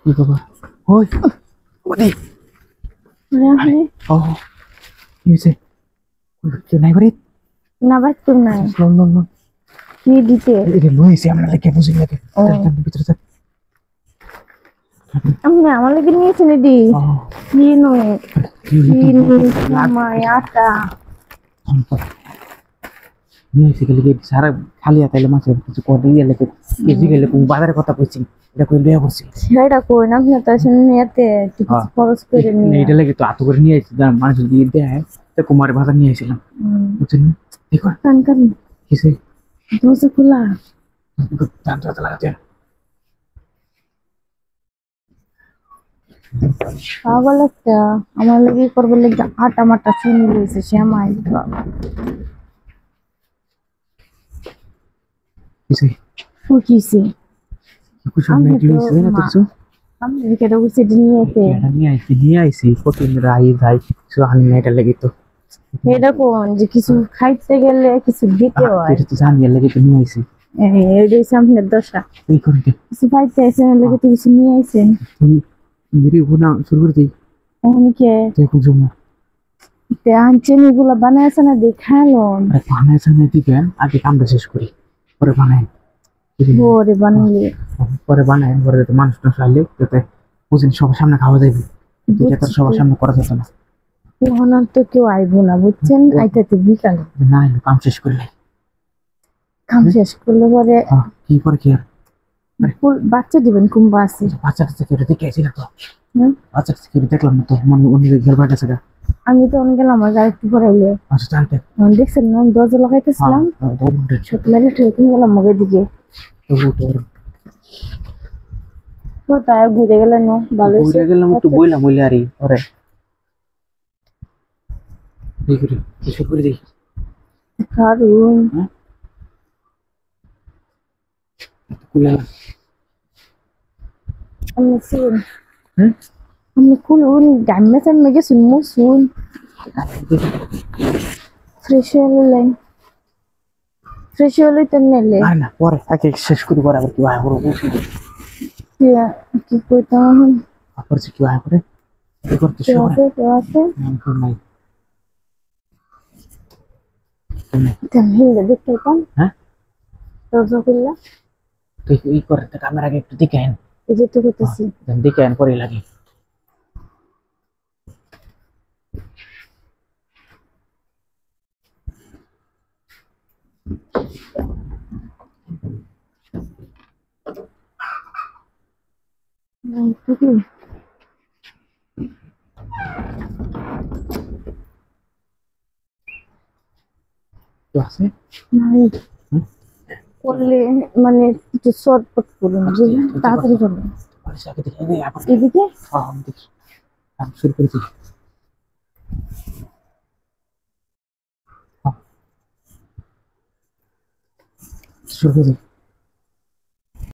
কি খবর? ওই ওদি রাখলে ও কি হয়েছে? কেউ নাই বাড়ি? না বাচ্চুর নাই লোন লোন লোন কি দিতে এটা লইছি আমরা লাগে বুঝি লাগে ও। ভিতরে থাক। আমি আমার লাগে নিয়েছেন এদি ও কি নয় কি কি নয় আটা নিয়ে এসে গেলে কি সারা খালি হাতে মাছের কিছু করে দিয়ে লেগে কেজি গেলে কোন বাজারের কথা কইছি এটা কই লইয়া করছি সেটা কই না আপনি তো আসলে নিয়েতে কিছু খরচ করে নিয়ে এটা লেগে তো আতো করে নিয়ে আসছি মানুষ দিয়ে দেয় তো কুমারের বাজার নিয়ে আসছিলাম বুঝছেন দেখো কান কান কিসে দরজা খোলা জানতে লাগাতে পাগল একটা আমার লাগে করবার লাগে আটা মাটা শুনে লইছে শ্যামাই কিসে ফুকিছে কিছু আমি নাই তো লইছে না দেখছো আমি কেটে উঠছে নিয়েছে এটা নিয়ে আইছি কতদিন রাই যাই কিছু আনি না এটা লেগে তো এটা কোন যে কিছু খাইতে গেলে কিছু দিতে হয় এটা তো জানি লেগে তো নিয়ে আইছি এটাই সামনের দশা এই করতে কিছু খাইতে এসে লেগে তো কিছু নিয়ে আইছেন তুমি মেরে ঘুনা শুরু করে দিই অনেকে দেখুন জমা আনছেন এগুলো বানাইছে না দেখালো বানায় সামনে দিকে আগে কামটা শেষ করি পরে বানাই ভোরে বানালে পরে বানাই পরে তো মানুষ টাস আসলে যাতে বুঝিন সবার সামনে খাওয়া যাবে এটা তো সবার সামনে করা যেত না ওখানে তো কেউ আইবো না বুঝছেন আইতাতে বিকালে না এলো কাম শেষ করলে কাম শেষ করলে পরে কি করে কি আর বাচ্চা দিবেন কুম্বা আছে বাচ্চা কাছে কেউ দেখে আইছি না তো হুম? বাচ্চা কাছে কেউ দেখলাম না তো মানে অন্য খেলবার কাছে গা আমি তো অনেক গেলাম আমার একটু পড়াইলে আচ্ছা জানতে দেখছেন না দরজা লাগাইতেছিলাম ছোট মেলে ঠেকে গেলাম মগের দিকে তো তাই ঘুরে গেলেন ভালো গেলাম একটু বইলাম বইলে আরে ওরে দেখি কিছু করে দেখি কারণ কুলালা আমি শুন হুম আমি খুলুন গান্না চান মেগে শুনমু শুন ফ্রেশ হলেন ফ্রেশ হলে তো নেলে না না পরে আগে শেষ করি পরে আবার কি ভাই করে কি কইতাম আবার কি ভাই করে কি করতে তো সময় আছে তো আছে নাই তেমন দেখতে পান হ্যাঁ দরজা খুললা তুই এই করে ক্যামেরা আগে একটু দেখে আন এই যে তো করতেছি দেখে আন পরে লাগে নাই তো কি তো আছে নাই করলে মানে একটু শর্টপট করুন বুঝলেন তাড়াতাড়ি করবেন পরে আগে দেখে নে আবার এদিকে আমি দেখি আমি শুরু করেছি শুরু করি